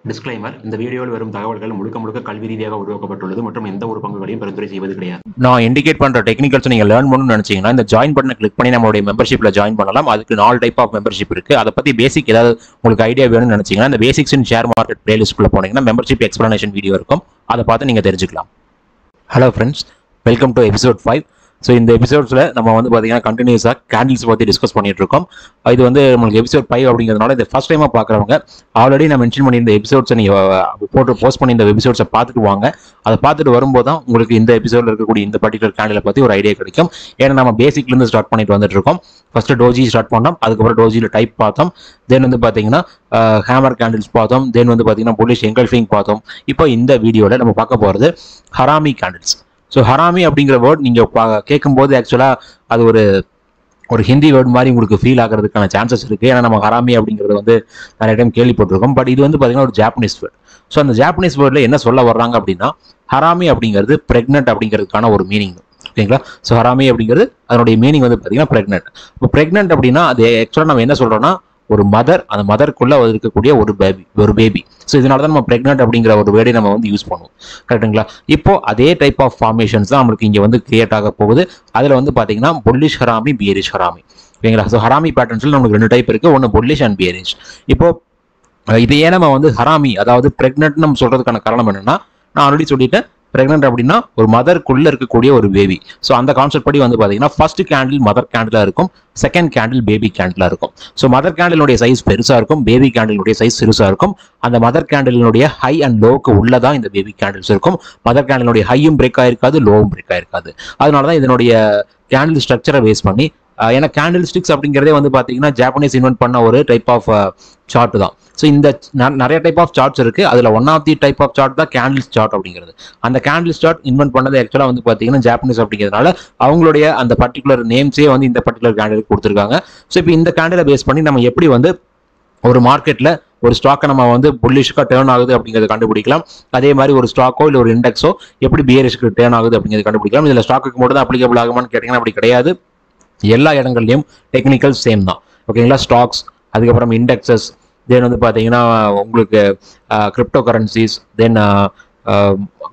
Disclaimer இந்த வீடியோவில் வரும் தகவல்கள் முழுக்க கல்வி ரீதியாக உருவாக்கப்பட்டுள்ளது மற்றும் எந்த ஒரு பங்குகளையும் பரிந்துரை செய்வது கிடையாது. நான் இண்டிகேட் பண்ற டெக்னிக்கல்ஸ் நீங்க லேர்ன் பண்ணணும்னு நினைச்சீங்கன்னா இந்த ஜாயின் பட்டனை கிளிக் பண்ணி நம்மளுடைய மெம்பர்ஷிப்ல ஜாயின் பண்ணலாம். அதுக்கு 4 டைப் ஆஃப் மெம்பர்ஷிப் இருக்கு. அதை பத்தி பேசிக் ஏதாவது உங்களுக்கு ஐடியா வேணும்னு நினைச்சீங்கன்னா இந்த பேசிக்ஸ் இன் ஷேர் மார்க்கெட் பிளேலிஸ்ட்குள்ள போனீங்கன்னா மெம்பர்ஷிப் எக்ஸ்பிளனேஷன் வீடியோ இருக்கும். அதை பார்த்து நீங்க தெரிஞ்சுக்கலாம். Hello friends, welcome to episode 5. So இந்த எபிசோட்ஸில் நம்ம வந்து பார்த்தீங்கன்னா கண்டினியூஸாக கேண்டில்ஸ் பற்றி டிஸ்கஸ் பண்ணிட்டு இருக்கோம். இது வந்து நம்மளுக்கு எபிசோட் 5 அப்படிங்கிறதுனால இந்த ஃபர்ஸ்ட் டைமாக பார்க்குறவங்க ஆல்ரெடி நான் மென்ஷன் பண்ணியிருந்த எபிசோட்ஸை நீங்கள் போஸ்ட் பண்ணி இந்த எபிசோட்ஸை பார்த்துட்டு வாங்க. அதை பார்த்துட்டு வரும்போது தான் உங்களுக்கு இந்த எபிசோடில் இருக்கக்கூடிய இந்த பர்டிகுலர் கேண்டிலை பற்றி ஒரு ஐடியா கிடைக்கும். ஏன்னா நம்ம பேசிக்லேருந்து ஸ்டார்ட் பண்ணிட்டு வந்துட்டு இருக்கோம். ஃபர்ஸ்ட் டோஜி ஸ்டார்ட் பண்ணோம், அதுக்கப்புறம் டோஜியில் டைப் பார்த்தோம், தென் வந்து பார்த்தீங்கன்னா ஹேமர் கேண்டில்ஸ் பார்த்தோம், தென் வந்து பார்த்தீங்கன்னா புல்லிஷ் எங்கல்ஃபிங் பார்த்தோம். இப்போ இந்த வீடியோவில் நம்ம பார்க்க போகிறது ஹராமி கேண்டில்ஸ். ஸோ ஹராமி அப்படிங்கிற வேர்ட் நீங்கள் கேட்கும்போது ஆக்சுவலாக அது ஒரு ஹிந்தி வேர்டு மாதிரி உங்களுக்கு ஃபீல் ஆகிறதுக்கான சான்சஸ் இருக்குது. ஏன்னா நம்ம ஹராமி அப்படிங்கிறது வந்து நிறைய டைம் கேள்விப்பட்டிருக்கோம். பட் இது வந்து பார்த்தீங்கன்னா ஒரு ஜாப்பனீஸ் வேர்டு. ஸோ அந்த ஜாப்பனீஸ் வேர்டில் என்ன சொல்ல வர்றாங்க அப்படின்னா ஹராமி அப்படிங்கிறது ப்ரெக்னென்ட் அப்படிங்கிறதுக்கான ஒரு மீனிங். ஓகேங்களா? ஸோ ஹராமி அப்படிங்கிறது அதனுடைய மீனிங் வந்து பார்த்தீங்கன்னா ப்ரெக்னென்ட். இப்போ ப்ரெக்னென்ட் அப்படின்னா அது ஆக்சுவலாக நம்ம என்ன சொல்கிறோம்னா ஒரு மதர், அந்த மதருக்குள்ள இருக்கக்கூடிய ஒரு பேபி. ஸோ இதனால தான் நம்ம பிரெக்னென்ட் அப்படிங்கிற ஒரு வேர்டை நம்ம வந்து யூஸ் பண்ணுவோம். கரெக்டுங்களா? இப்போ அதே டைப் ஆஃப் ஃபார்மேஷன்ஸ் தான் நம்மளுக்கு இங்கே வந்து கிரியேட் ஆக போகுது. அதில் வந்து பார்த்தீங்கன்னா புல்லிஷ் ஹராமி, பியரிஷ் ஹராமி. ஓகேங்களா? ஸோ ஹராமி பேட்டர்ன்ஸில் நமக்கு 2 டைப் இருக்குது. ஒன்று புல்லிஷ் அண்ட் பியரிஷ். இப்போ இதையே நம்ம வந்து ஹராமி அதாவது பிரெக்னென்ட் நம்ம சொல்றதுக்கான காரணம் என்னன்னா, நான் ஆல்ரெடி சொல்லிட்டேன், பிரெக்னென்ட் அப்படின்னா ஒரு மதருக்குள்ள இருக்கக்கூடிய ஒரு பேபி. ஸோ அந்த கான்செப்ட் படி வந்து பார்த்தீங்கன்னா ஃபர்ஸ்ட் கேண்டில் மதர் கேண்டிலாக இருக்கும், செகண்ட் கேண்டில் பேபி கேண்டிலாக இருக்கும். ஸோ மதர் கேண்டிலுடைய சைஸ் பெருசாக இருக்கும், பேபி கேண்டிலுடைய சைஸ் சிறுசாக இருக்கும். அந்த மதர் கேண்டிலுடைய ஹை அண்ட் லோவுக்கு உள்ளதான் இந்த பேபி கேண்டில்ஸ் இருக்கும். மதர் கேண்டிலுடைய ஹையும் பிரேக் ஆயிருக்காது, லோவும் பிரேக் ஆயிருக்காது. அதனால தான் இதனுடைய கேண்டில் ஸ்ட்ரக்சரை பேஸ் பண்ணி, ஏன்னா கேண்டில் ஸ்டிக்ஸ் அப்படிங்கிறதே வந்து பார்த்தீங்கன்னா ஜாப்பனீஸ் இன்வென்ட் பண்ண ஒரு டைப் ஆஃப் சார்ட் தான். ஸோ இந்த நிறைய டைப் ஆஃப் சார்ட்ஸ் இருக்கு. அதில் one of the type of chart தான் கேண்டில்ஸ் சார்ட் அப்படிங்கிறது. அந்த கேண்டில்ஸ் சார்ட் இன்வென்ட் பண்ணது ஆக்சுவலாக வந்து பார்த்தீங்கன்னா ஜாப்பனீஸ் அப்படிங்கிறதுனால அவங்களுடைய அந்த பர்டிகுலர் நேம்ஸே வந்து இந்த பர்டிகுலர் கேண்டிலுக்கு கொடுத்துருக்காங்க. ஸோ இப்போ இந்த கேண்டிலை பேஸ் பண்ணி நம்ம எப்படி வந்து ஒரு மார்க்கெட்டில் ஒரு ஸ்டாக்கை நம்ம வந்து புல்லிஷ்காக டேர்ன் ஆகுது அப்படிங்கிறத கண்டுபிடிக்கலாம். அதே மாதிரி ஒரு ஸ்டாக்கோ இல்லை ஒரு இண்டெக்ஸோ எப்படி பியரிஷ்க்கு டேர்ன் ஆகுது அப்படிங்கிறத கண்டுபிடிக்கலாம். இதில் ஸ்டாக்குக்கு மட்டும் தான் அப்ளிகபிள் ஆகுமான்னு கேட்டிங்கன்னா அப்படி கிடையாது. எல்லா இடங்கள்லையும் டெக்னிக்கல் சேம் தான். ஓகேங்களா? ஸ்டாக்ஸ், அதுக்கப்புறம் இண்டெக்ஸஸ், தென் வந்து பார்த்தீங்கன்னா உங்களுக்கு கிரிப்டோ கரன்சிஸ், தென்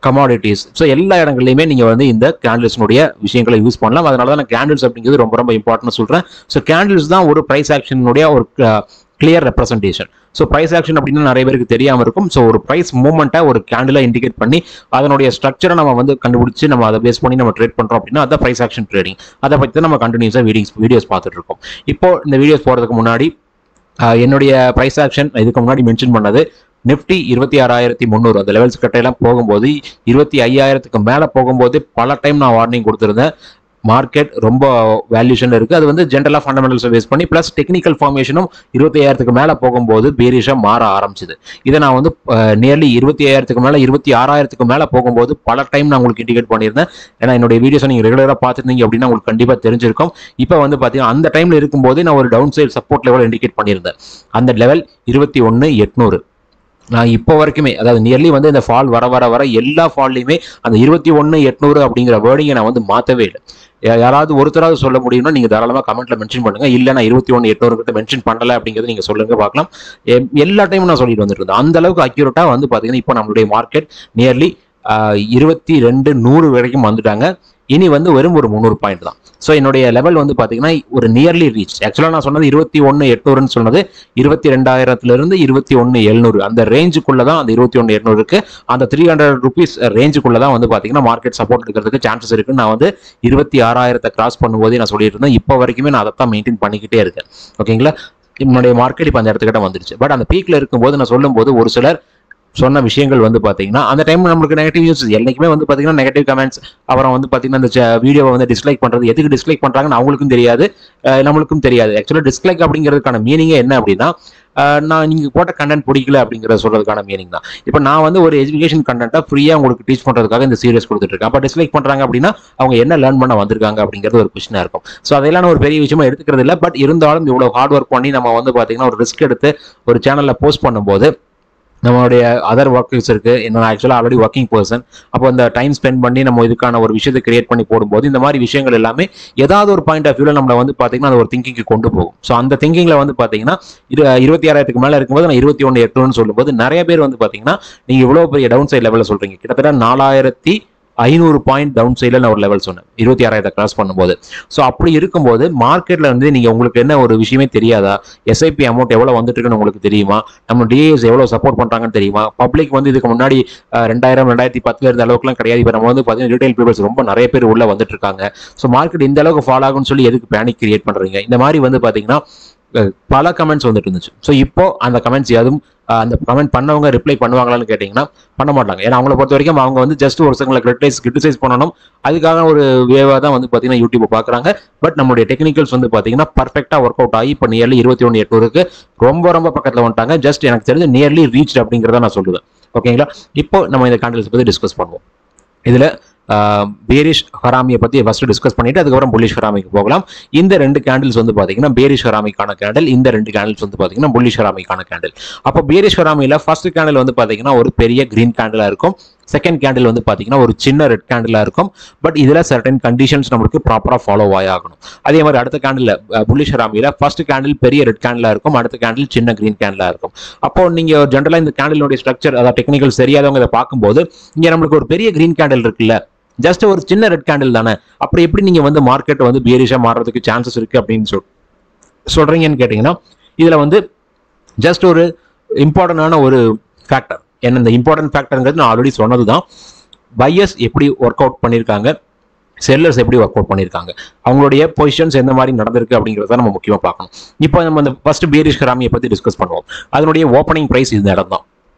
கமாடிட்டிஸ். ஸோ எல்லா இடங்கள்லையுமே நீங்கள் வந்து இந்த கேண்டில்ஸ்னுடைய விஷயங்களை யூஸ் பண்ணலாம். அதனால தான் நான் கேண்டில்ஸ் அப்படிங்கிறது ரொம்ப இம்பார்ட்டன்ட் சொல்கிறேன். ஸோ கேண்டில்ஸ் தான் ஒரு ப்ரைஸ் ஆக்ஷனுடைய ஒரு clear representation. So price action அப்படின்னா நிறைய பேருக்கு தெரியாமல் இருக்கும். ஸோ ஒரு ப்ரைஸ் மூவ்மெண்ட்டை ஒரு கேண்டிலை இண்டிகேட் பண்ணி அதனுடைய ஸ்ட்ரக்சரை நம்ம வந்து கண்டுபிடிச்சு நம்ம அதை பேஸ் பண்ணி நம்ம ட்ரேட் பண்ணுறோம் அப்படின்னா அதான் ப்ரைஸ் ஆக்ஷன் ட்ரேடிங். அதை பற்றி தான் நம்ம கண்டினியூஸாக வீடியோஸ் பார்த்துட்டு இருக்கோம். இப்போ இந்த வீடியோஸ் போகிறதுக்கு முன்னாடி என்னுடைய ப்ரைஸ் ஆக்ஷன் இதுக்கு முன்னாடி மென்ஷன் பண்ணது நிஃப்டி 26,300 அந்த லெவல்ஸ் கட்டையெல்லாம் போகும்போது 25,000க்கு மேலே போகும்போது பல டைம் நான் வார்னிங் கொடுத்துருந்தேன். மார்க்கெட் ரொம்ப வேல்யூஷன்ல இருக்கு. அது வந்து ஜென்ரலா ஃபண்டமெண்டல்ஸை பேஸ் பண்ணி பிளஸ் டெக்னிக்கல் ஃபார்மேஷனும் 25,000க்கு மேல போகும்போது பேரிஷா மாற ஆரம்பிச்சது. இதை நான் வந்து நியர்லி 25,000க்கு மேல 26,000க்கு மேல போகும்போது பல டைம் நான் உங்களுக்கு இண்டிகேட் பண்ணியிருந்தேன். ஏன்னா என்னுடைய வீடியோஸை நீங்க ரெகுலரா பார்த்துருந்தீங்க அப்படின்னா உங்களுக்கு கண்டிப்பா தெரிஞ்சிருக்கும். இப்போ வந்து பாத்தீங்கன்னா அந்த டைம்ல இருக்கும்போது நான் ஒரு down side support level indicate பண்ணியிருந்தேன். அந்த லெவல் 21,800. நான் இப்போ வரைக்குமே அதாவது நியர்லி வந்து இந்த ஃபால் வர எல்லா ஃபால்லையுமே அந்த 21,800 அப்படிங்கிற வேர்டிங்கை நான் வந்து மாற்றவே இல்லை. யாராவது ஒருத்தராவது சொல்ல முடியும்னா நீங்க தாராளமாக கமெண்ட்ல மென்ஷன் பண்ணுங்க. இல்லை நான் 21,800 கிட்ட மென்ஷன் பண்ணல அப்படிங்கிறது நீங்க சொல்லுங்க பார்க்கலாம். எல்லா டைமும் நான் சொல்லிட்டு வந்துட்டு இருந்தேன். அந்த அளவுக்கு அக்யூரேட்டா வந்து பாத்தீங்கன்னா இப்போ நம்மளுடைய மார்க்கெட் நியர்லி 22,100 வரைக்கும் வந்துட்டாங்க. இனி வந்து வெறும் ஒரு 300 பாயிண்ட் தான். ஸோ என்னுடைய லெவல் வந்து பார்த்தீங்கன்னா ஒரு நியர்லி ரீச். ஆக்சுவலாக நான் சொன்னது 21,800ன்னு சொன்னது 22,000 21,700 அந்த ரேஞ்சுக்குள்ள தான் அந்த 21,800 இருக்கு. அந்த 300 rupees ரேஞ்சுக்குள்ள தான் வந்து பார்த்தீங்கன்னா மார்க்கெட் சப்போர்ட் எடுக்கிறதுக்கு சான்சஸ் இருக்கு. நான் வந்து 26,000 கிராஸ் பண்ணும்போதே நான் சொல்லிட்டு இருந்தேன். இப்போ வரைக்குமே நான் அதை தான் மெயின்டைன் பண்ணிக்கிட்டே இருக்கேன். ஓகேங்களா? என்னுடைய மார்க்கெட் இப்போ அந்த இடத்துக்கிட்ட வந்துருச்சு. பட் அந்த பீக்ல இருக்கும்போது நான் சொல்லும்போது ஒரு சிலர் சொன்ன விஷயங்கள் வந்து பார்த்தீங்கன்னா அந்த டைம் நம்மளுக்கு நெகட்டிவ் நியூஸ் என்னைக்குமே வந்து பார்த்தீங்கன்னா நெகட்டிவ் கமெண்ட்ஸ், அப்புறம் வந்து பார்த்தீங்கன்னா இந்த வீடியோவை வந்து டிஸ்லைக் பண்ணுறது, எதுக்கு டிஸ்லைக் பண்ணுறாங்கன்னு அவங்களுக்கும் தெரியாது, நம்மளுக்கும் தெரியாது. ஆக்சுவலாக டிஸ்லைக் அப்படிங்கிறதுக்கான மீனிங்கே என்ன அப்படின்னா நான் நீங்கள் போட்ட கண்டென்ட் பிடிக்கல அப்படிங்கிறத சொல்றதுக்கான மீனிங் தான். இப்போ நான் வந்து ஒரு எஜுகேஷன் கண்டென்ட்டை ஃப்ரீயாக உங்களுக்கு டீச் பண்ணுறதுக்காக இந்த சீரியஸ் கொடுத்துட்டு இருக்கேன். அப்போ டிஸ்லைக் பண்ணுறாங்க அப்படின்னா அவங்க என்ன லேர்ன் பண்ண வந்திருக்காங்க அப்படிங்கிறது ஒரு கொஸ்டினாக இருக்கும். ஸோ அதெல்லாம் நான் ஒரு பெரிய விஷயமா எடுத்துக்கிறது இல்லை. பட் இருந்தாலும் இவ்வளோ ஹார்ட் ஒர்க் பண்ணி நம்ம வந்து பார்த்தீங்கன்னா ஒரு ரிஸ்க் எடுத்து ஒரு சேனலில் போஸ்ட் பண்ணும்போது நம்மளுடைய அதர் ஒர்க்ஸ் இருக்கு. நான் ஆக்சுவலாக ஆல்ரெடி ஒர்க்கிங் பர்சன். அப்போ இந்த டைம் ஸ்பெண்ட் பண்ணி நம்ம இதுக்கான ஒரு விஷயத்தை கிரியேட் பண்ணி போடும்போது இந்த மாதிரி விஷயங்கள் எல்லாமே ஏதாவது ஒரு பாயிண்ட் ஆஃப் வியூல நம்மளை வந்து பார்த்தீங்கன்னா அது ஒரு திங்கிங்க்கு கொண்டு போகும். ஸோ அந்த திங்கிங்ல வந்து பார்த்தீங்கன்னா 26,000க்கு மேலே இருக்கும்போது நான் 21,800 சொல்லும்போது நிறைய பேர் வந்து பார்த்தீங்கன்னா நீங்க இவ்வளவு பெரிய டவுன் சைட் லெவலில் சொல்றீங்க. கிட்டத்தட்ட 4,500 பாயிண்ட் டவுன் சைடில் நான் ஒரு லெவல் சொன்னேன் 26,000 கிராஸ் பண்ணும்போது. ஸோ அப்படி இருக்கும்போது மார்க்கெட்ல வந்து நீங்க உங்களுக்கு என்ன ஒரு விஷயமே தெரியாதா? எஸ்ஐபி அமௌண்ட் எவ்வளவு வந்துட்டு இருக்குன்னு உங்களுக்கு தெரியுமா? நம்ம டிஏஎஸ் எவ்வளவு சப்போர்ட் பண்றாங்கன்னு தெரியுமா? பப்ளிக் வந்து இதுக்கு முன்னாடி 2000 2010 இருந்த அளவுக்குலாம் கிடையாது. இப்போ நம்ம வந்து பார்த்தீங்கன்னா ரீட்டைல் பீப்பிள்ஸ் ரொம்ப நிறைய பேர் உள்ள வந்துட்டு இருக்காங்க. ஸோ மார்க்கெட் இந்த அளவுக்கு ஃபால் ஆகும்னு சொல்லி எதுக்கு பேனிக் கிரியேட் பண்றீங்க? இந்த மாதிரி வந்து பார்த்தீங்கன்னா பல கமெண்ட்ஸ் வந்துட்டு இருந்துச்சு. ஸோ இப்போ அந்த கமெண்ட்ஸ் யாரும் அந்த கமெண்ட் பண்ணவங்க ரிப்ளை பண்ணுவாங்களான்னு கேட்டிங்கன்னா பண்ண மாட்டாங்க. ஏன்னா அவங்கள பொறுத்த வரைக்கும் அவங்க வந்து ஜஸ்ட் ஒரு சில கிரிட்டிசைஸ் பண்ணணும், அதுக்காக ஒரு வேவா தான் வந்து பார்த்தீங்கன்னா யூடியூப் பார்க்குறாங்க. பட் நம்மளுடைய டெக்னிக்கல்ஸ் வந்து பார்த்தீங்கன்னா பர்ஃபெக்டாக ஒர்க் அவுட் ஆகி இப்போ நியர்லி 21,800க்கு ரொம்ப பக்கத்தில் வந்துட்டாங்க. ஜஸ்ட் எனக்கு தெரிஞ்சு நியர்லி ரீச் அப்படிங்கிறத நான் சொல்லுவேன். ஓகேங்களா? இப்போ நம்ம இந்த கேண்டில்ஸ் பற்றி டிஸ்கஸ் பண்ணுவோம். இதில் பேரிஷ் ஹராமியை பற்றி ஃபர்ஸ்ட் டிஸ்கஸ் பண்ணிட்டு அதுக்கப்புறம் புல்லிஷ் ஹராமிக்கு போகலாம். இந்த ரெண்டு கேண்டில்ஸ் வந்து பார்த்தீங்கன்னா பேரிஷ் ஹராமிக்கான கேண்டில், இந்த ரெண்டு கேண்டில்ஸ் வந்து பார்த்தீங்கன்னா புல்லிஷ் ஹராமிக்கான கேண்டில். அப்போ பேரிஷ் ஹராமியில் ஃபர்ஸ்ட் கேண்டில் வந்து பார்த்தீங்கன்னா ஒரு பெரிய கிரீன் கேண்டிலாக இருக்கும். செகண்ட் கேண்டில் வந்து பார்த்தீங்கன்னா ஒரு சின்ன ரெட் கேண்டிலாக இருக்கும். பட் இதில் சர்டன் கண்டிஷன்ஸ் நம்மளுக்கு ப்ராப்பராக ஃபாலோ ஆகணும். அதே மாதிரி அடுத்த கேண்டில் புல்லிஷ் ஹராமியில் ஃபர்ஸ்ட் கேண்டில் பெரிய ரெட் கேண்டிலாக இருக்கும், அடுத்த கேண்டில் சின்ன கிரீன் கேண்டிலாக இருக்கும். அப்போ நீங்கள் ஜென்ரலாக இந்த கேண்டிலுடைய ஸ்ட்ரக்சர் அதாவது டெக்னிக்கல் தெரியாதவங்க இதை பார்க்கும்போது இங்கே நம்மளுக்கு ஒரு பெரிய கிரீன் கேண்டில் இருக்குல்ல, ஜஸ்ட் ஒரு சின்ன ரெட் கேண்டில் தானே, அப்படி எப்படி நீங்க வந்து மார்க்கெட் வந்து பியரிஷா மாறுறதுக்கு சான்சஸ் இருக்கு அப்படின்னு சொல்றீங்கன்னு கேட்டீங்கன்னா இதுல வந்து ஜஸ்ட் ஒரு இம்பார்ட்டன்டான ஒரு ஃபேக்டர். என்ன இந்த இம்பார்ட்டன்ட் ஃபேக்டர்ங்கிறது நான் ஆல்ரெடி சொன்னதுதான். பையர்ஸ் எப்படி ஒர்க் அவுட் பண்ணியிருக்காங்க, செல்லர்ஸ் எப்படி ஒர்க் அவுட் பண்ணியிருக்காங்க, அவங்களுடைய பொசிஷன்ஸ் எந்த மாதிரி நடந்திருக்கு அப்படிங்கிறத நம்ம முக்கியமாக பார்க்கணும். இப்போ நம்ம இந்த ஃபர்ஸ்ட் பேரிஷ் ஹராமியை பற்றி டிஸ்கஸ் பண்ணுவோம். அதனுடைய ஓப்பனிங் ப்ரைஸ் இந்த இடம் தான்.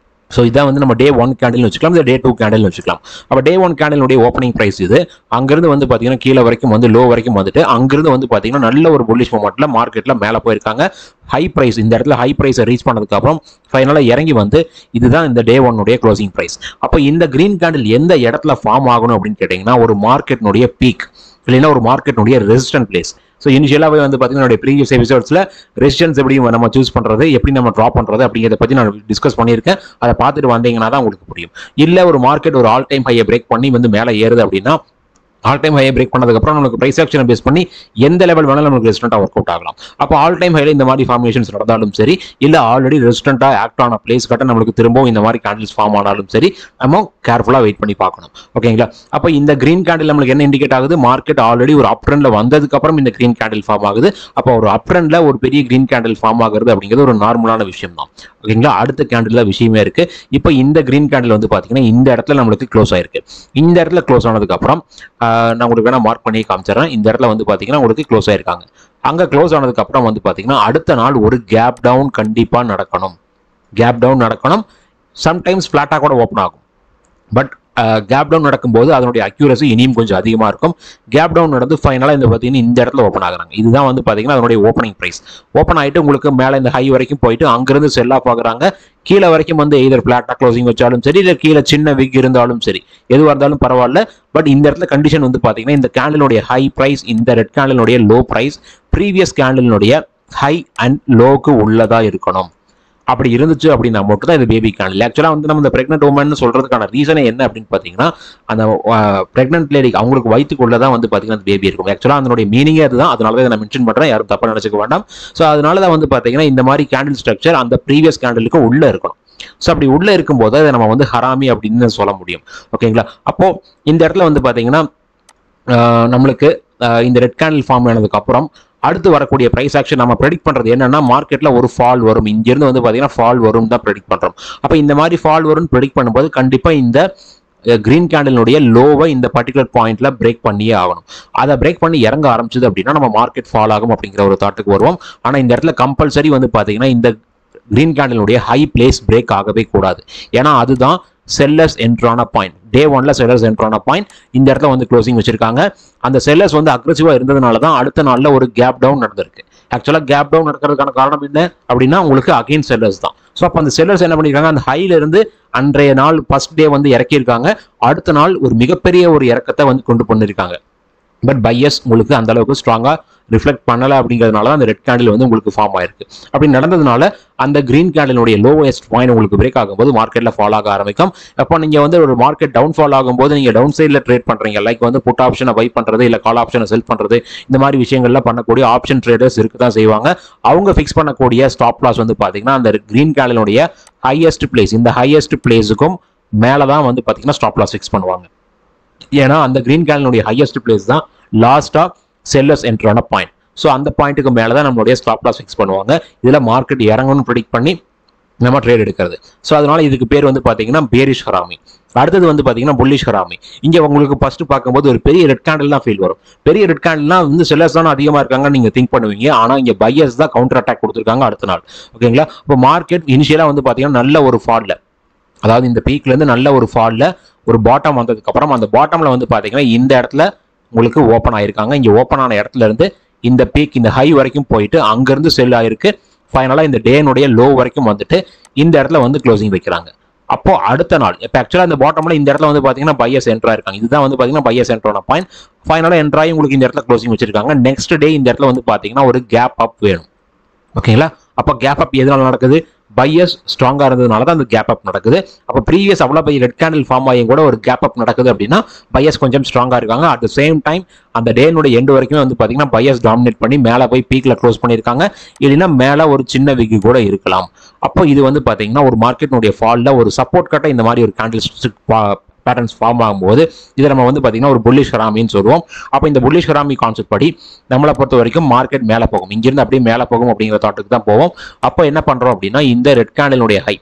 ஸோ இதான் வந்து நம்ம டே 1 கேண்டில் வச்சுக்கலாம், இந்த டே 2 கேண்டில் வச்சுக்கலாம். அப்போ டே 1 கேண்டிலுடைய ஓப்பனிங் ப்ரைஸ் இது. அங்கிருந்து வந்து பார்த்தீங்கன்னா கீழே வரைக்கும் வந்து லோ வரைக்கும் வந்துட்டு அங்கிருந்து வந்து பார்த்தீங்கன்னா நல்ல ஒரு புல்லிஷ் மூமெண்ட்ல மார்க்கெட்ல மேலே போயிருக்காங்க. ஹை ப்ரைஸ் இந்த இடத்துல ஹை ப்ரைஸை ரீச் பண்ணதுக்கு அப்புறம் ஃபைனலாக இறங்கி வந்து இதுதான் இந்த டே 1 க்ளோசிங் ப்ரைஸ். அப்போ இந்த கிரீன் கேண்டில் எந்த இடத்துல ஃபார்ம் ஆகணும் அப்படின்னு கேட்டிங்கன்னா ஒரு மார்க்கெட்னுடைய பீக் இல்லைன்னா ஒரு மார்க்கெட்னுடைய ரெசிஸ்டன்ட் பிளேஸ். ஸோ இனிஷியலாகவே வந்து பார்த்தீங்கன்னா ப்ரீவியஸ் எபிசோட்ஸில் ரெசிஸ்டன்ஸ் எப்படி நம்ம சூஸ் பண்ணுறது, எப்படி நம்ம ட்ராப் பண்ணுறது அப்படிங்கிறத பற்றி நான் டிஸ்கஸ் பண்ணியிருக்கேன். அதை பார்த்துட்டு வந்தீங்கன்னா தான் உங்களுக்கு புரியும். இல்லை ஒரு மார்க்கெட் ஒரு ஆல் டைம் ஹையை பிரேக் பண்ணி வந்து மேலே ஏறுது அப்படின்னா ஆல் டைம் ஹையை பிரேக் பண்ணதுக்கப்புறம் நமக்கு பிரைஸ் ஆக்ஷனை பேஸ் பண்ணி எந்த லெவல் வேணாலும் நமக்கு ரெசிஸ்டன்ட்டாக ஒர்க் அவுட் ஆகலாம். அப்போ ஆல் டைம் ஹைல இந்த மாதிரி ஃபார்மேஷன்ஸ் நடந்தாலும் சரி, இல்லை ஆல்ரெடி ரெசிஸ்டன்ட்டாக ஆக்ட் ஆன பிளேஸ் கட்ட நம்மளுக்கு திரும்பவும் இந்த மாதிரி கேண்டில்ஸ் ஃபார்ம் ஆனாலும் சரி, நம்ம கேர்ஃபுல்லாக வெயிட் பண்ணி பார்க்கணும். ஓகேங்களா? அப்போ இந்த கிரீன் கேண்டில் நம்மளுக்கு என்ன இண்டிகேட் ஆகுது, மார்க்கெட் ஆல்ரெடி ஒரு அப் ட்ரெண்ட்ல வந்ததுக்கு அப்புறம் இந்த கிரீன் கேண்டில் ஃபார்ம் ஆகுது. அப்போ ஒரு அப் ட்ரெண்ட்ல ஒரு பெரிய கிரீன் கேண்டில் ஃபார்ம் ஆகுறது அப்படிங்கிறது ஒரு நார்மலான விஷயம் தான். ஓகேங்களா? அடுத்த கேண்டில் விஷயமே இருக்கு. இப்போ இந்த கிரீன் கேண்டில் வந்து பாத்தீங்கன்னா இந்த இடத்துல நம்மளுக்கு க்ளோஸ் ஆயிருக்கு. இந்த இடத்துல க்ளோஸ் ஆனதுக்கு அப்புறம் நான் உங்களுக்கு வேணா மார்க் பண்ணி காமிச்சிடறேன். இந்த இடத்துல வந்து பாத்தீங்கன்னா உங்களுக்கு க்ளோஸ் ஆயிருக்காங்க. அங்க க்ளோஸ் ஆனதுக்கு அப்புறம் வந்து பாத்தீங்கன்னா அடுத்த நாள் ஒரு கேப் டவுன் கண்டிப்பா நடக்கணும். கேப் டவுன் நடக்கணும். சம்டைம்ஸ் பிளாட்டா கூட ஓப்பன் ஆகும். பட் கேப் டவுன் நடக்கும்போது அதனுடைய அக்யூரசி இனியும் கொஞ்சம் அதிகமாக இருக்கும். கேப் டவுன் நடந்து ஃபைனலாக இந்த பார்த்தீங்கன்னா இந்த இடத்துல ஓப்பன் ஆகுறாங்க. இதுதான் வந்து பார்த்தீங்கன்னா அதனுடைய ஓப்பனிங் ப்ரைஸ். ஓப்பன் ஆகிட்டு உங்களுக்கு மேலே இந்த ஹை வரைக்கும் போயிட்டு அங்கிருந்து செல் ஆஃப் ஆகுறாங்க. கீழே வரைக்கும் வந்து எதர் பிளாட்டா க்ளோசிங் வச்சாலும் சரி, இல்லை கீழே சின்ன விக் இருந்தாலும் சரி, எதுவாக இருந்தாலும் பரவாயில்ல. பட் இந்த இடத்துல கண்டிஷன் வந்து பார்த்தீங்கன்னா இந்த கேண்டிலுடைய ஹை ப்ரைஸ், இந்த ரெட் கேண்டிலுடைய லோ ப்ரைஸ் ப்ரீவியஸ் கேண்டிலுடைய ஹை அண்ட் லோக்கு உள்ளதா இருக்கணும். அப்படி இருந்துச்சு அப்படின்னா மட்டும் தான் இது பேபி கேண்டில். ஆக்சுவலாக வந்து நம்ம இந்த பிரெக்னென்ட் உமன் சொல்றதுக்கான ரீசனே என்ன அப்படின்னு பார்த்தீங்கன்னா அந்த பிரெக்னென்ட் லேடி அவங்களுக்கு வயிற்றுக்குள்ளதான் வந்து பார்த்தீங்கன்னா பேபி இருக்கும். ஆக்சுவலாக அதனுடைய மீனிங்கே அதுதான். அதனால தான் நான் மென்ஷன் பண்ணுறேன், யாரும் தப்பாக நினைச்சுக்க வேண்டாம். ஸோ அதனால தான் வந்து பார்த்தீங்கன்னா இந்த மாதிரி கேண்டில் ஸ்ட்ரக்சர் அந்த ப்ரீவியஸ் கேண்டிலுக்கு உள்ள இருக்கணும். ஸோ அப்படி உள்ள இருக்கும்போது அதை நம்ம வந்து ஹராமி அப்படின்னு சொல்ல முடியும். ஓகேங்களா? அப்போ இந்த இடத்துல வந்து பார்த்தீங்கன்னா நம்மளுக்கு இந்த ரெட் கேண்டில் ஃபார்ம் ஆனதுக்கு அப்புறம் அடுத்து வரக்கூடிய பிரைஸ் ஆக்ஷன் நம்ம ப்ரெடிக்ட் பண்றது என்னன்னா மார்க்கெட்ல ஒரு ஃபால் வரும். இங்கிருந்து வந்து பாத்தீங்கன்னா ஃபால் வரும் தான் ப்ரெடிக்ட் பண்றோம். அப்ப இந்த மாதிரி ஃபால் வரும் ப்ரெடிக்ட் பண்ணும்போது கண்டிப்பா இந்த கிரீன் கேண்டிலுடைய லோவை இந்த பர்டிகுலர் பாயிண்ட்ல பிரேக் பண்ணியே ஆகணும். அதை பிரேக் பண்ணி இறங்க ஆரம்பிச்சது அப்படின்னா நம்ம மார்க்கெட் ஃபால் ஆகும் அப்படிங்கிற ஒரு தாட்டுக்கு வருவோம். ஆனா இந்த இடத்துல கம்பல்சரி வந்து பாத்தீங்கன்னா இந்த கிரீன் கேண்டிலுடைய ஹை பிளேஸ் பிரேக் ஆகவே கூடாது. ஏன்னா அதுதான் செல்லர்ஸ் என்ட்ரான பாயிண்ட். டே 1ல செல்லர்ஸ் என்ட்ரான பாயிண்ட். இந்த இடத்துல வந்து க்ளோசிங் வச்சிருக்காங்க. அந்த செல்லர்ஸ் வந்து அக்ரெசிவா இருந்ததுனால தான் அடுத்த நாள்ல ஒரு கேப் டவுன் நடந்திருக்கு. ஆக்சுவலா கேப் டவுன் நடக்கிறதுக்கான காரணம் என்ன அப்படின்னா உங்களுக்கு அகைன் செல்லர்ஸ் தான். ஸோ அப்போ அந்த செல்லர்ஸ் என்ன பண்ணிருக்காங்க, அந்த ஹைல இருந்து அன்றைய நாள் ஃபர்ஸ்ட் டே வந்து இறக்கியிருக்காங்க. அடுத்த நாள் ஒரு மிகப்பெரிய ஒரு இறக்கத்தை வந்து கொண்டு பண்ணிருக்காங்க. பட் பையர்ஸ் உங்களுக்கு அந்த அளவுக்கு ஸ்ட்ராங்கா ரிஃப்ளெக்ட் பண்ணல அப்படிங்கிறதுனால அந்த ரெட் கேண்டில் வந்து உங்களுக்கு ஃபார்ம் ஆயிருக்கு. அப்படி நடந்ததுனால அந்த கிரீன் கேண்டிலுடைய லோவஸ்ட் பாயிண்ட் உங்களுக்கு பிரேக் ஆகும்போது மார்க்கெட்ல ஃபால் ஆக ஆரம்பிக்கும். அப்போ நீங்க வந்து ஒரு மார்க்கெட் டவுன் ஃபால் ஆகும்போது நீங்க டவுன் சைட்ல ட்ரேட் பண்றீங்க, லைக் வந்து புட் ஆப்ஷனை பை பண்றது இல்ல கால் ஆப்ஷனை செல் பண்றது, இந்த மாதிரி விஷயங்கள்லாம் பண்ணக்கூடிய ஆப்ஷன் ட்ரேடர்ஸ் இருக்குதான் செய்வாங்க. அவங்க ஃபிக்ஸ் பண்ணக்கூடிய ஸ்டாப் லாஸ் வந்து பாத்தீங்கன்னா அந்த கிரீன் கேண்டிலுடைய ஹையஸ்ட் பிளேஸ், இந்த ஹையஸ்ட் பிளேஸுக்கும் மேலதான் வந்து பாத்தீங்கன்னா ஸ்டாப் லாஸ் ஃபிக்ஸ் பண்ணுவாங்க. ஏன்னா அந்த கிரீன் கேண்டிலுடைய ஹையஸ்ட் பிளேஸ் தான் லாஸ்டா செல்லர்ஸ் என்ட்ரான பாயிண்ட். ஸோ அந்த பாயிண்ட்டுக்கு மேலே தான் நம்மளுடைய ஸ்டாப் லாஸ் ஃபிக்ஸ் பண்ணுவாங்க. இதில் மார்க்கெட் இறங்கணும்னு ப்ரெடிக்ட் பண்ணி நம்ம ட்ரேட் எடுக்கிறது. ஸோ அதனால இதுக்கு பேர் வந்து பார்த்தீங்கன்னா பேரிஷ் ஹராமி. அடுத்தது வந்து பார்த்தீங்கன்னா புல்லிஷ் ஹராமி. இங்கே உங்களுக்கு ஃபர்ஸ்ட் பார்க்கும்போது ஒரு பெரிய ரெட் கேண்டில் தான் ஃபீல் வரும். பெரிய ரெட் கேண்டில்னா வந்து செல்லர்ஸ் தான் அதிகமாக இருக்காங்க நீங்கள் திங்க் பண்ணுவீங்க. ஆனால் இங்கே பையர்ஸ் தான் கவுண்டர் அட்டாக் கொடுத்துருக்காங்க அடுத்த நாள். ஓகேங்களா? இப்போ மார்க்கெட் இனிஷியலாக வந்து பார்த்தீங்கன்னா நல்ல ஒரு ஃபால்ல, அதாவது இந்த பீக்லேருந்து நல்ல ஒரு ஃபால்ல ஒரு பாட்டம் வந்ததுக்கு அப்புறம் அந்த பாட்டம்ல வந்து பார்த்தீங்கன்னா இந்த இடத்துல உங்களுக்கு ஓப்பன் ஆயிருக்காங்க. இங்கே ஓப்பன் ஆன இடத்துல இருந்து இந்த பீக் இந்த ஹை வரைக்கும் போயிட்டு அங்கிருந்து செல் ஆயிருக்கு. ஃபைனலா இந்த டேனுடைய லோ வரைக்கும் வந்துட்டு இந்த இடத்துல வந்து க்ளோசிங் வைக்கிறாங்க. அப்போ அடுத்த நாள் இப்போ ஆக்சுவலா இந்த பாட்டம்ல இந்த இடத்துல வந்து பாத்தீங்கன்னா பையர்ஸ் என்ட்ரா இருக்காங்க. இதுதான் வந்து பாத்தீங்கன்னா பையர்ஸ் என்ட்ரான பாயிண்ட். ஃபைனலா என்ட்ராய் உங்களுக்கு இந்த இடத்துல க்ளோசிங் வச்சிருக்காங்க. நெக்ஸ்ட் டே இந்த இடத்துல வந்து பாத்தீங்கன்னா ஒரு கேப் அப் வேணும். ஓகேங்களா? அப்போ கேப் அப் எதனால நடக்குது? பையர்ஸ் ஸ்ட்ராங்கா இருந்ததுனால தான் அந்த கேப் அப் நடக்குது. அப்போ ப்ரீவியஸ் அவ்வளோ பை ரெட் கேண்டில் ஃபார்ம் ஆகியும் கூட ஒரு கேப் அப் நடக்குது அப்படின்னா பையர்ஸ் கொஞ்சம் ஸ்ட்ராங்கா இருக்காங்க. அட் த சேம் டைம் அந்த டேனுடைய எண்டு வரைக்குமே வந்து பாத்தீங்கன்னா பையர்ஸ் டாமினேட் பண்ணி மேலே போய் பீக்ல க்ளோஸ் பண்ணியிருக்காங்க. இல்லைன்னா மேலே ஒரு சின்ன விக்கு கூட இருக்கலாம். அப்போ இது வந்து பாத்தீங்கன்னா ஒரு மார்க்கெட்னுடைய ஃபால்ல ஒரு சப்போர்ட் கட்ட இந்த மாதிரி ஒரு கேண்டில் பேட்டர்ன்ஸ் ஃபார்ம் ஆகும்போது இதை நம்ம வந்து பாத்தீங்கன்னா ஒரு புல்லிஷ் ஹராமின்னு சொல்லுவோம். அப்போ இந்த புல்லிஷ் ஹராமி கான்செப்ட் படி நம்மளை பொறுத்த வரைக்கும் மார்க்கெட் மேலே போகும், இங்கிருந்து அப்படியே மேலே போகும் அப்படிங்கிற தாட்டுக்கு தான் போவோம். அப்போ என்ன பண்றோம் அப்படின்னா இந்த ரெட் கேண்டிலுடைய ஹை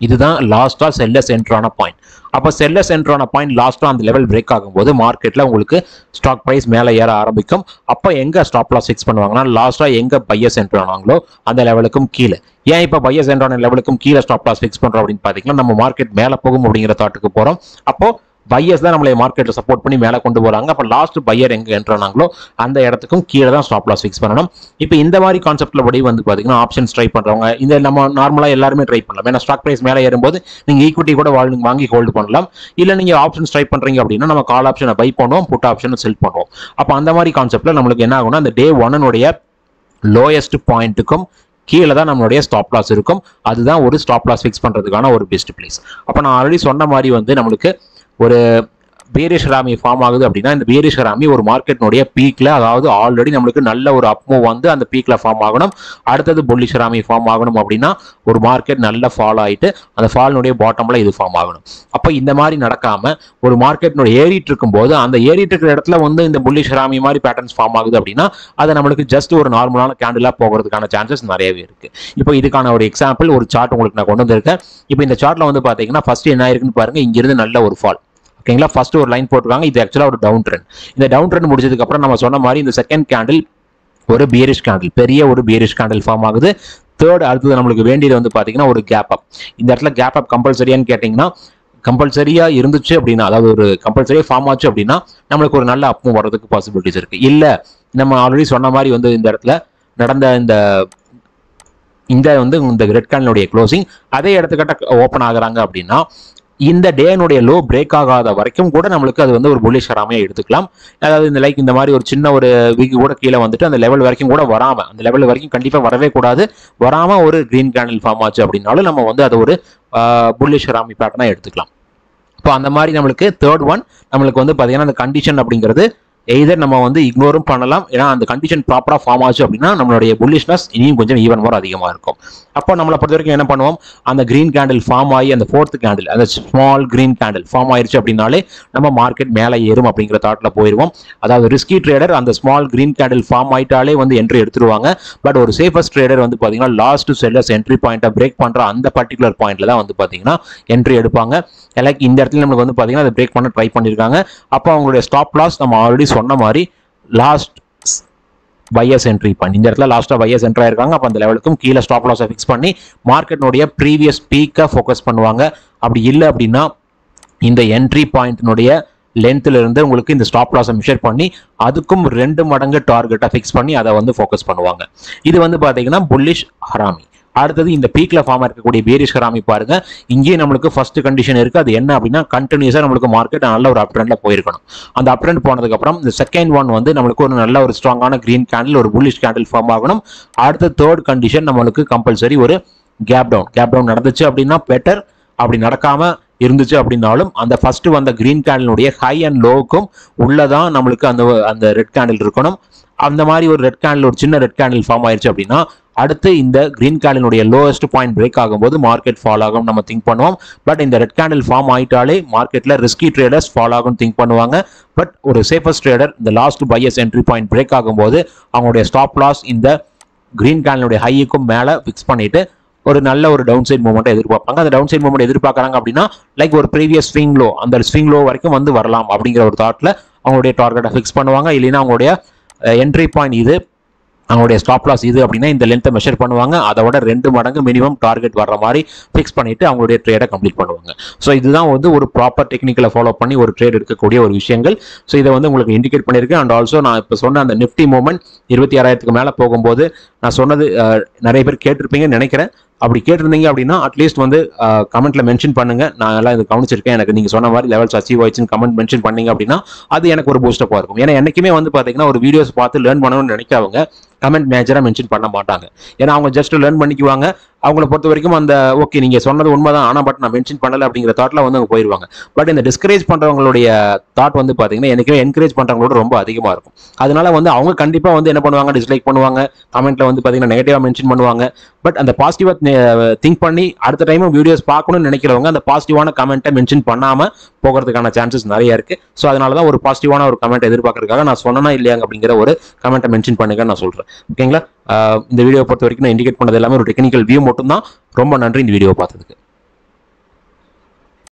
இதுதான் லாஸ்டா செல்லர்ஸ் என்ட்ரான பாயிண்ட். அப்போ செல்லர்ஸ் என்ட்ரான பாயிண்ட் லாஸ்டா அந்த லெவல் பிரேக் ஆகும்போது மார்க்கெட்ல உங்களுக்கு ஸ்டாக் பிரைஸ் மேலே ஏற ஆரம்பிக்கும். அப்போ எங்க ஸ்டாப் லாஸ் ஃபிக்ஸ் பண்ணுவாங்கன்னா லாஸ்டா எங்க பையர்ஸ் என்ட்ரானாங்களோ அந்த லெவலுக்கும் கீழே. ஏன் இப்போ பையர்ஸ் என்ட்ரான லெவலுக்கும் கீழே ஸ்டாப் லாஸ் ஃபிக்ஸ் பண்றோம் அப்படின்னு பாத்தீங்கன்னா நம்ம மார்க்கெட் மேலே போகும் அப்படிங்கிற தாட்டுக்கு போறோம். அப்போ பையர்ஸ் தான் நம்மளை மார்க்கெட்டில் சப்போர்ட் பண்ணி மேலே கொண்டு போறாங்க. அப்போ லாஸ்ட் பையர் எங்க என்ட்ரானாங்களோ அந்த இடத்துக்கும் கீழே தான் ஸ்டாப் லாஸ் ஃபிக்ஸ் பண்ணணும். இப்போ இந்த மாதிரி கான்செப்ட்ல படி வந்து பாத்தீங்கன்னா ஆப்ஷன்ஸ் ட்ரை பண்றவங்க இந்த நம்ம நார்மலா எல்லாருமே ட்ரை பண்ணலாம். ஏன்னா ஸ்டாக் பிரைஸ் மேலே ஏறும்போது நீங்க ஈக்விட்டி கூட வாங்கி ஹோல்டு பண்ணலாம். இல்ல நீங்க ஆப்ஷன்ஸ் ட்ரை பண்றீங்க அப்படின்னா நம்ம கால் ஆப்ஷனை பை பண்ணுவோம், புட் ஆப்ஷனை செல் பண்ணுவோம். அப்போ அந்த மாதிரி கான்செப்ட்ல நம்மளுக்கு என்ன ஆகும்னா அந்த டே ஒன்னுடைய லோயஸ்ட் பாயிண்ட்டுக்கும் கீழே தான் நம்மளுடைய ஸ்டாப் லாஸ் இருக்கும். அதுதான் ஒரு ஸ்டாப் லாஸ் ஃபிக்ஸ் பண்றதுக்கான ஒரு பெஸ்ட் பிளேஸ். அப்போ நான் ஆல்ரெடி சொன்ன மாதிரி வந்து நம்மளுக்கு ஒரு பேரிஷ் ஹராமி ஃபார்ம் ஆகுது அப்படின்னா இந்த பேரிஷ் ஹராமி ஒரு மார்க்கெட்னுடைய பீக்ல, அதாவது ஆல்ரெடி நம்மளுக்கு நல்ல ஒரு அப்மூவ் வந்து அந்த பீக்ல ஃபார்ம் ஆகணும். அடுத்தது புல்லிஷ் ஹராமி ஃபார்ம் ஆகணும் அப்படின்னா ஒரு மார்க்கெட் நல்ல ஃபால் ஆயிட்டு அந்த ஃபால்னுடைய பாட்டம்ல இது ஃபார்ம் ஆகணும். அப்போ இந்த மாதிரி நடக்காம ஒரு மார்க்கெட்னுடைய ஏறிட்டு இருக்கும்போது அந்த ஏறிட்டு இருக்கிற இடத்துல வந்து இந்த புல்லிஷ் ஹராமி மாதிரி பேட்டர்ன்ஸ் ஃபார்ம் ஆகுது அப்படின்னா அது நம்மளுக்கு ஜஸ்ட் ஒரு நார்மலான கேண்டிலா போகிறதுக்கான சான்சஸ் நிறையவே இருக்கு. இப்போ இதுக்கான ஒரு எக்ஸாம்பிள் ஒரு சார்ட் உங்களுக்கு நான் கொண்டு வந்திருக்கேன். இப்போ இந்த சார்ட்ல வந்து பாத்தீங்கன்னா ஃபர்ஸ்ட் என்ன ஆயிருக்குன்னு பாருங்க, இங்கிருந்து நல்ல ஒரு ஃபால். ஓகேங்களா? ஃபர்ஸ்ட் ஒரு லைன் போட்டுருக்காங்க. இது ஆக்சுவலா ஒரு டவுன் ட்ரெண்ட். இந்த டவுன் ட்ரெண்ட் முடிச்சதுக்கு அப்புறம் நம்ம சொன்ன மாதிரி இந்த செகண்ட் கேண்டில் ஒரு பியரிஷ் கேண்டில், பெரிய ஒரு பியரிஷ் கேண்டில் ஃபார்ம் ஆகுது. தேர்ட் அடுத்தது நம்மளுக்கு வேண்டியது வந்து பாத்தீங்கன்னா ஒரு கேப் அப். இந்த இடத்துல கேப் அப் கம்பல்சரியான்னு கேட்டீங்கன்னா கம்பல்சரியா இருந்துச்சு அப்படின்னா, அதாவது ஒரு கம்பல்சரியா ஃபார்ம் ஆச்சு அப்படின்னா நம்மளுக்கு ஒரு நல்ல அப் வர்றதுக்கு பாசிபிலிட்டிஸ் இருக்கு. இல்ல நம்ம ஆல்ரெடி சொன்ன மாதிரி வந்து இந்த இடத்துல நடந்த இந்த ரெட் கேண்டிலுடைய க்ளோசிங் அதே இடத்துக்கிட்ட ஓப்பன் ஆகுறாங்க அப்படின்னா இந்த டேனுடைய லோ பிரேக் ஆகாத வரைக்கும் கூட நம்மளுக்கு அது வந்து ஒரு புல்லிஷ் ஹராமியா எடுத்துக்கலாம். அதாவது இந்த இந்த மாதிரி ஒரு சின்ன ஒரு வீக் கூட கீழே வந்துட்டு அந்த லெவல் வரைக்கும் கூட வராம, அந்த லெவல் வரைக்கும் கண்டிப்பா வரவே கூடாது, வராம ஒரு கிரீன் கேண்டில் ஃபார்ம் ஆச்சு அப்படின்னாலும் நம்ம வந்து அது ஒரு புல்லிஷ் ஹராமி பேட்டர்னா எடுத்துக்கலாம். இப்போ அந்த மாதிரி நம்மளுக்கு தேர்ட் ஒன் நம்மளுக்கு வந்து பாத்தீங்கன்னா அந்த கண்டிஷன் அப்படிங்கிறது எய்தர் நம்ம வந்து இக்னோரும் பண்ணலாம். ஏன்னா அந்த கண்டிஷன் ப்ராப்பரா ஃபார்ம் ஆச்சு அப்படின்னா நம்மளுடைய புல்லிஷ்னஸ் இனியும் கொஞ்சம் ஈவன் மோர் அதிகமா இருக்கும். அப்போ நம்மளை பொறுத்த வரைக்கும் என்ன பண்ணுவோம், அந்த கிரீன் கேண்டில் ஃபார்ம் ஆகி அந்த ஃபோர்த் கேண்டில் அந்த ஸ்மால் கிரீன் கேண்டில் ஃபார்ம் ஆயிருச்சு அப்படின்னாலே நம்ம மார்க்கெட் மேலே ஏறும் அப்படிங்கிற தாட்ல போயிடுவோம். அதாவது ரிஸ்கி ட்ரேடர் அந்த ஸ்மால் கிரீன் கேண்டில் ஃபார்ம் ஆயிட்டாலே வந்து என்ட்ரி எடுத்துருவாங்க. பட் ஒரு சேஃபஸ்ட் ட்ரேடர் வந்து பாத்தீங்கன்னா லாஸ்ட் செல்லர்ஸ் என்ட்ரி பாயிண்ட்டை பிரேக் பண்ற அந்த பர்டிகுலர் பாயிண்ட்ல தான் வந்து பாத்தீங்கன்னா என்ட்ரி எடுப்பாங்க. லைக் இந்த இடத்துல நம்மளுக்கு வந்து பாத்தீங்கன்னா அதை பிரேக் பண்ண ட்ரை பண்ணிருக்காங்க. அப்போ அவங்களுடைய ஸ்டாப் லாஸ் நம்ம ஆல்ரெடி சொன்ன மாதிரி லாஸ்ட் பையர்ஸ் என்ட்ரி பாயிண்ட், இந்த இடத்துல லாஸ்டா பையர்ஸ் என்ட்ரி ஆயிருக்காங்க. அப்போ அந்த லெவலுக்கும் கீழே ஸ்டாப் லாஸை ஃபிக்ஸ் பண்ணி மார்க்கெட்னுடைய ப்ரீவியஸ் பீக்கை ஃபோக்கஸ் பண்ணுவாங்க. அப்படி இல்லை அப்படின்னா இந்த என்ட்ரி பாயிண்ட்னுடைய லென்த்ல இருந்து உங்களுக்கு இந்த ஸ்டாப் லாஸை மெஷர் பண்ணி அதுக்கும் 2 மடங்கு டார்கெட்டை ஃபிக்ஸ் பண்ணி அதை வந்து ஃபோக்கஸ் பண்ணுவாங்க. இது வந்து பாத்தீங்கன்னா புல்லிஷ் ஹராமி. அடுத்தது இந்த பீக்ல ஃபார்ம் இருக்கக்கூடிய பேரிஷ் கிராமி பாருங்க, இங்கே நம்மளுக்கு ஃபர்ஸ்ட் கண்டிஷன் இருக்கு. அது என்ன அப்படின்னா கண்டினியூஸா நம்மளுக்கு மார்க்கெட் நல்ல ஒரு அப் ட்ரெண்ட்ல போயிருக்கணும். அந்த அப் ட்ரெண்ட் போனதுக்கு அப்புறம் இந்த செகண்ட் ஒன் வந்து நம்மளுக்கு ஒரு நல்ல ஒரு ஸ்ட்ராங்கான கிரீன் கேண்டில், ஒரு புல்லிஷ் கேண்டில் ஃபார்ம் ஆகணும். அடுத்த தேர்ட் கண்டிஷன் நம்மளுக்கு கம்பல்சரி ஒரு கேப் டவுன் நடந்துச்சு அப்படின்னா பெட்டர். அப்படி நடக்காம இருந்துச்சு அப்படின்னாலும் அந்த ஃபர்ஸ்ட் வந்த கிரீன் கேண்டிலுடைய ஹை அண்ட் லோவுக்கும் உள்ளதான் நம்மளுக்கு அந்த ரெட் கேண்டில் இருக்கணும். அந்த மாதிரி ஒரு ரெட் கேண்டில், ஒரு சின்ன ரெட் கேண்டில் ஃபார்ம் ஆயிடுச்சு அப்படின்னா அடுத்து இந்த கிரீன் கேண்டிலுடைய லோவஸ்ட் பாயிண்ட் பிரேக் ஆகும்போது மார்க்கெட் ஃபால் ஆகும் நம்ம திங்க் பண்ணுவோம். பட் இந்த ரெட் கேண்டில் ஃபார்ம் ஆயிட்டாலே மார்க்கெட்ல ரிஸ்கி ட்ரேடர்ஸ் ஃபால் ஆகும் திங்க் பண்ணுவாங்க. பட் ஒரு சேஃபஸ்ட் ட்ரேடர் இந்த last buyers entry point break ஆகும்போது அவங்களுடைய ஸ்டாப் லாஸ் இந்த கிரீன் கேண்டிலுடைய ஹைக்கும் மேல ஃபிக்ஸ் பண்ணிட்டு ஒரு நல்ல ஒரு டவுன் சைட் மூவ்மெண்ட் எதிர்பார்ப்பாங்க. அந்த டவுன் சைட் மூவ்மெண்ட் எதிர்பார்க்கறாங்க அப்படின்னா லைக் ஒரு ப்ரீவியஸ் ஸ்விங் லோ, அந்த ஸ்விங் லோ வரைக்கும் வந்து வரலாம் அப்படிங்கிற ஒரு தாட்ல அவங்களுடைய டார்கெட்டை ஃபிக்ஸ் பண்ணுவாங்க. இல்லைன்னா அவங்களுடைய என்ட்ரி பாயிண்ட் இது, அவங்களுடைய ஸ்டாப் லாஸ் இது அப்படின்னா இந்த லென்த்தை மெஷர் பண்ணுவாங்க. அதோட 2 மடங்கு மினிமம் டார்கெட் வர்ற மாதிரி ஃபிக்ஸ் பண்ணிட்டு அவங்களுடைய ட்ரேடை கம்ப்ளீட் பண்ணுவாங்க. ஸோ இதுதான் வந்து ஒரு ப்ராப்பர் டெக்னிக்கலை ஃபாலோ பண்ணி ஒரு ட்ரேட் எடுக்கக்கூடிய ஒரு விஷயங்கள். ஸோ இதை வந்து உங்களுக்கு இண்டிகேட் பண்ணியிருக்கேன். அண்ட் ஆல்சோ நான் இப்போ சொன்ன அந்த நிஃப்டி மூவ்மெண்ட் 26,000க்கு மேலே போகும்போது நான் சொன்னது நிறைய பேர் கேட்டிருப்பீங்கன்னு நினைக்கிறேன். அப்படி கேட்டிருந்தீங்க அப்படின்னா அட்லீஸ்ட் வந்து கமெண்ட்ல மென்ஷன் பண்ணுங்க. நான் எல்லாம் இது கவனிச்சிருக்கேன், எனக்கு நீங்க சொன்ன மாதிரி லெவல்ஸ் அச்சீவ் ஆயிடுச்சுன்னு கமெண்ட் மென்ஷன் பண்ணீங்க அப்படின்னா அது எனக்கு ஒரு பூஸ்டப்பா இருக்கும். ஏன்னா என்னைக்குமே வந்து பாத்தீங்கன்னா ஒரு வீடியோஸ் பார்த்து லேர்ன் பண்ணணும்னு நினைக்கிறவங்க கமெண்ட் மேஜரா மென்ஷன் பண்ண மாட்டாங்க. ஏன்னா அவங்க ஜஸ்ட் லேர்ன் பண்ணிக்குவாங்க. அவங்கள பொறுத்த வரைக்கும் அந்த ஓகே நீங்க சொன்னது உண்மைதான், ஆனா பட் நான் மென்ஷன் பண்ணல அப்படிங்கிற தாட்ல வந்து அவங்க போயிருவாங்க. பட் இந்த டிஸ்கரேஜ் பண்றவங்களுடைய தாட் வந்து பாத்தீங்கன்னா எனக்குமே என்கரேஜ் பண்றவங்களோட ரொம்ப அதிகமா இருக்கும். அதனால வந்து அவங்க கண்டிப்பா வந்து என்ன பண்ணுவாங்க, டிஸ்லைக் பண்ணுவாங்க, கமெண்ட்ல வந்து பாத்தீங்கன்னா நெகட்டிவா மென்ஷன் பண்ணுவாங்க. பட் அந்த பாசிட்டிவா திங்க் பண்ணி அடுத்த டைம் வீடியோஸ் பார்க்கணும்னு நினைக்கிறவங்க அந்த பாசிட்டிவான கமெண்ட்டை மென்ஷன் பண்ணாம போகிறதுக்கான சான்சஸ் நிறைய இருக்கு. ஸோ அதனாலதான் ஒரு பாசிட்டிவான ஒரு கமெண்ட் எதிர்பார்க்கறதுக்காக நான் சொன்னா இல்லையாங்க அப்படிங்கிற ஒரு கமெண்ட்டை மென்ஷன் பண்ணுங்க நான் சொல்றேன். ஓகேங்களா? இந்த வீடியோ பொறுத்த வரைக்கும் நான் இண்டிகேட் பண்ணது எல்லாமே ஒரு டெக்னிக்கல் வியூ மட்டும் தான். ரொம்ப நன்றி இந்த வீடியோ பார்த்ததுக்கு.